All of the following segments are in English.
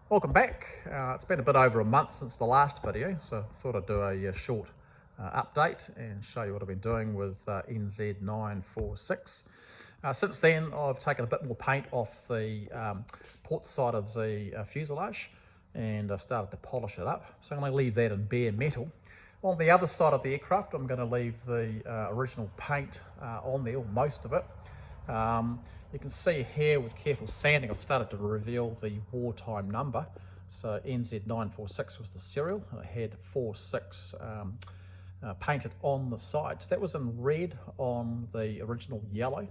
Welcome back. It's been a bit over a month since the last video, so I thought I'd do a short update and show you what I've been doing with NZ946. Since then, I've taken a bit more paint off the port side of the fuselage and started to polish it up. So I'm going to leave that in bare metal. On the other side of the aircraft, I'm going to leave the original paint on there, or most of it. You can see here with careful sanding, I've started to reveal the wartime number. So NZ946 was the serial, and it had 46 painted on the sides. That was in red on the original yellow. And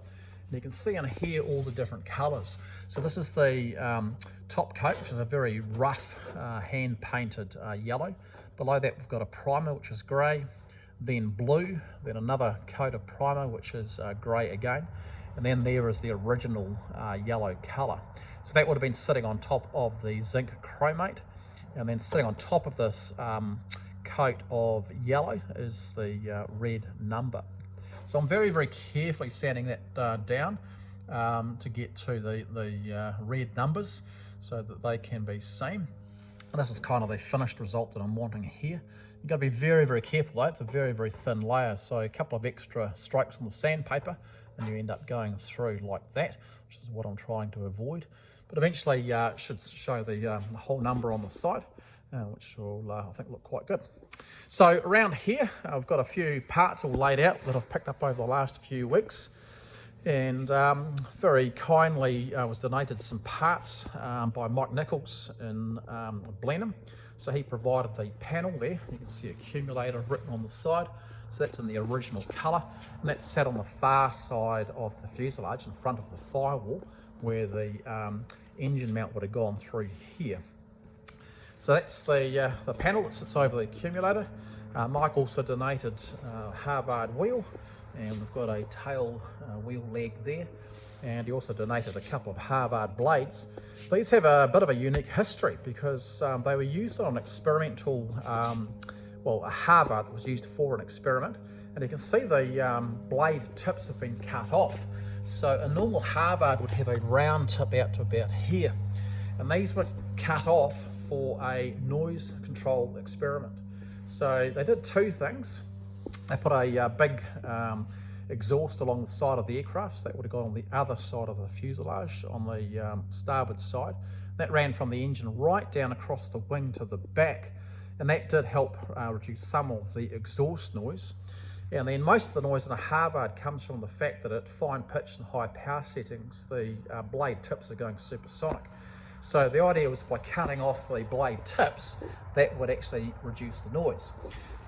you can see in here all the different colours. So this is the top coat, which is a very rough hand painted yellow. Below that we've got a primer, which is grey, then blue, then another coat of primer, which is grey again. And then there is the original yellow colour. So that would have been sitting on top of the zinc chromate, and then sitting on top of this coat of yellow is the red number. So I'm very, very carefully sanding that down to get to the red numbers so that they can be seen. And this is kind of the finished result that I'm wanting here. You've got to be very, very careful though. It's a very, very thin layer, so a couple of extra strokes on the sandpaper and you end up going through like that, which is what I'm trying to avoid. But eventually should show the whole number on the side, which will, I think, look quite good. So around here, I've got a few parts all laid out that I've picked up over the last few weeks. And very kindly was donated some parts by Mike Nichols in Blenheim. So he provided the panel there. You can see accumulator written on the side. So that's in the original colour, and that's sat on the far side of the fuselage in front of the firewall where the engine mount would have gone through here. So that's the panel that sits over the accumulator. Mike also donated Harvard wheel, and we've got a tail wheel leg there, and he also donated a couple of Harvard blades. These have a bit of a unique history because they were used on an experimental a Harvard that was used for an experiment, and you can see the blade tips have been cut off. So a normal Harvard would have a round tip out to about here, and these were cut off for a noise control experiment. So they did two things. They put a big exhaust along the side of the aircraft, so that would have gone on the other side of the fuselage on the starboard side. That ran from the engine right down across the wing to the back, and that did help reduce some of the exhaust noise. And then most of the noise in a Harvard comes from the fact that at fine pitch and high power settings, the blade tips are going supersonic. So the idea was by cutting off the blade tips, that would actually reduce the noise.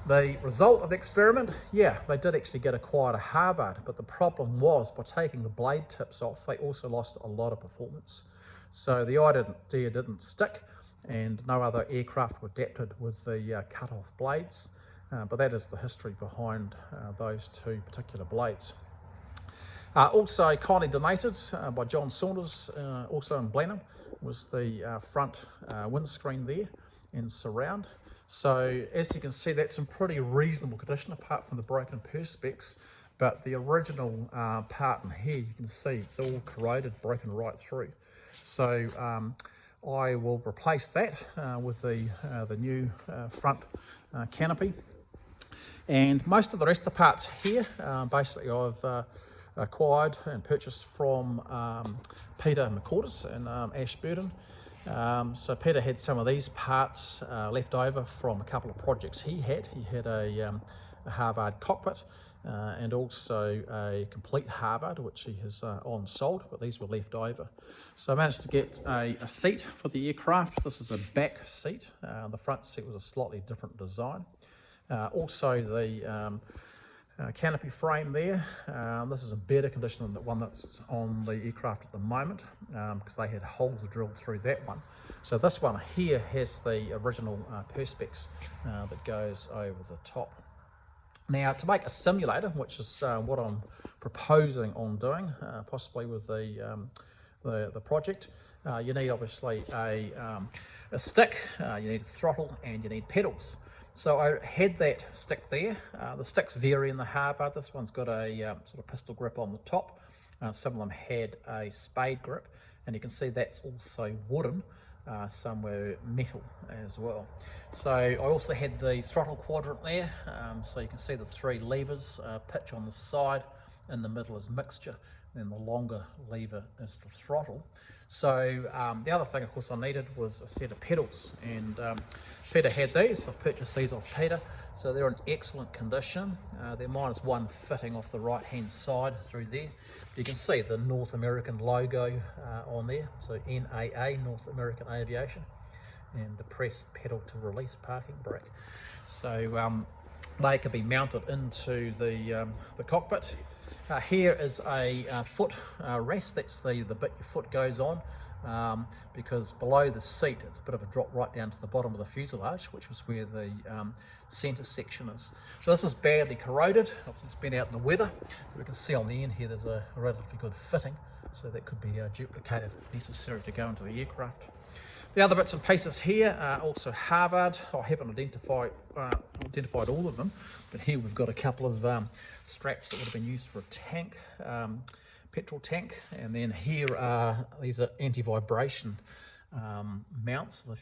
The result of the experiment, yeah, they did actually get a quieter Harvard, but the problem was by taking the blade tips off, they also lost a lot of performance. So the idea didn't stick, and no other aircraft were adapted with the cut-off blades, but that is the history behind those two particular blades. Also kindly donated by John Saunders, also in Blenheim, was the front windscreen there and surround. So as you can see, that's in pretty reasonable condition apart from the broken perspex, but the original part in here, you can see it's all corroded, broken right through. So I will replace that with the new front canopy. And most of the rest of the parts here, basically I've acquired and purchased from Peter McCordis in Ashburton. So Peter had some of these parts left over from a couple of projects he had. He had a Harvard cockpit and also a complete Harvard, which he has on sold, but these were left over. So I managed to get a seat for the aircraft. This is a back seat. The front seat was a slightly different design. Also the canopy frame there. This is in better condition than the one that's on the aircraft at the moment because they had holes drilled through that one. So this one here has the original perspex that goes over the top. Now to make a simulator, which is what I'm proposing on doing, possibly with the project, you need obviously a stick, you need a throttle, and you need pedals. So I had that stick there. The sticks vary in the Harvard. This one's got a sort of pistol grip on the top. Some of them had a spade grip, and you can see that's also wooden. some were metal as well. So I also had the throttle quadrant there, so you can see the 3 levers, pitch on the side, in the middle is mixture, then the longer lever is the throttle. So the other thing of course I needed was a set of pedals, and Peter had these. I purchased these off Peter, so they're in excellent condition. They're -1 fitting off the right hand side through there. You can see the North American logo on there, so NAA, North American Aviation, and the press pedal to release parking brake. So they can be mounted into the cockpit. Here is a foot rest. That's the bit your foot goes on, because below the seat it's a bit of a drop right down to the bottom of the fuselage, which is where the centre section is. So this is badly corroded. Obviously it's been out in the weather. We can see on the end here there's a relatively good fitting, so that could be duplicated if necessary to go into the aircraft. The other bits and pieces here are also Harvard. I haven't identified all of them, but here we've got a couple of straps that would have been used for a tank, petrol tank, and then here these are anti-vibration mounts, the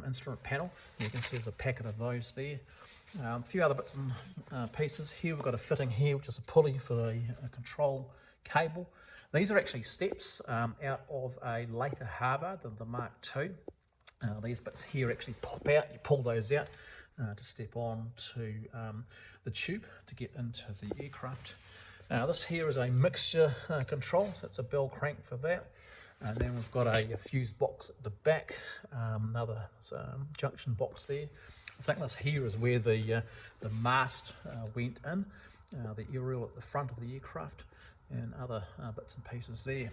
instrument panel. You can see there's a packet of those there. A few other bits and pieces here. We've got a fitting here, which is a pulley for a control cable. These are actually steps out of a later Harvard, the Mark II. These bits here actually pop out. You pull those out to step on to the tube to get into the aircraft. Now this here is a mixture control, so it's a bell crank for that. And then we've got a fuse box at the back, another junction box there. I think this here is where the mast went in, the aerial at the front of the aircraft, and other bits and pieces there.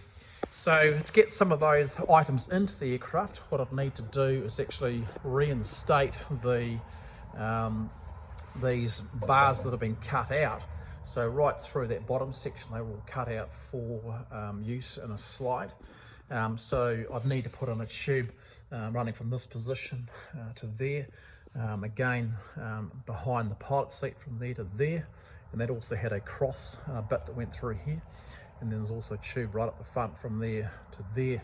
So to get some of those items into the aircraft, what I'd need to do is actually reinstate these bars that have been cut out. So right through that bottom section they were all cut out for use in a slide. So I'd need to put in a tube running from this position to there, again behind the pilot seat from there to there, and that also had a cross bit that went through here, and then there's also a tube right up the front from there to there,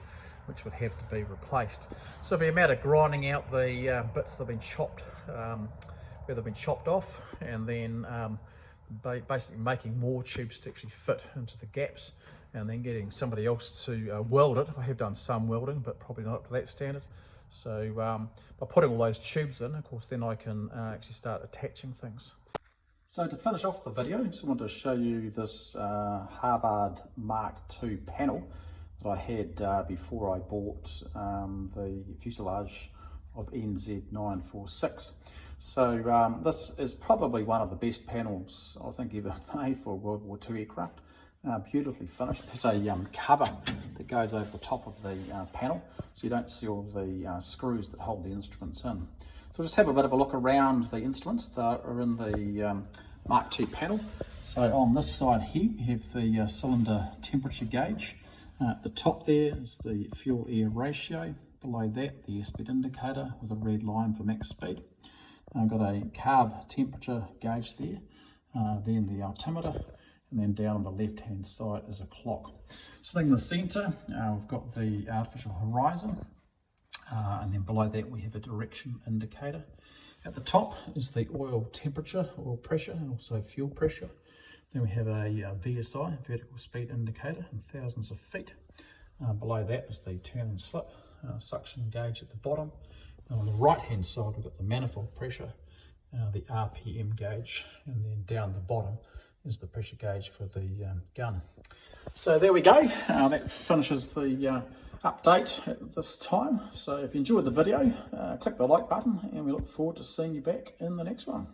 which would have to be replaced. So it'll be a matter of grinding out the bits that have been chopped, where they've been chopped off, and then basically making more tubes to actually fit into the gaps, and then getting somebody else to weld it. I have done some welding, but probably not up to that standard. So by putting all those tubes in, of course, then I can actually start attaching things. So to finish off the video, I just wanted to show you this Harvard Mark II panel that I had before I bought the fuselage of NZ946. So this is probably one of the best panels I think ever made for a World War II aircraft. Beautifully finished. There's a cover that goes over the top of the panel, so you don't see all the screws that hold the instruments in. So we'll just have a bit of a look around the instruments that are in the Mark II panel. So on this side here we have the cylinder temperature gauge. At the top there is the fuel-air ratio. Below that the airspeed indicator with a red line for max speed. I've got a carb temperature gauge there, then the altimeter, and then down on the left hand side is a clock. So in the centre we've got the artificial horizon, and then below that we have a direction indicator. At the top is the oil temperature, oil pressure, and also fuel pressure. Then we have a VSI, vertical speed indicator, in thousands of feet. Below that is the turn and slip suction gauge at the bottom. And on the right hand side we've got the manifold pressure, the RPM gauge, and then down the bottom is the pressure gauge for the gun. So there we go, that finishes the update at this time. So if you enjoyed the video, click the like button, and we look forward to seeing you back in the next one.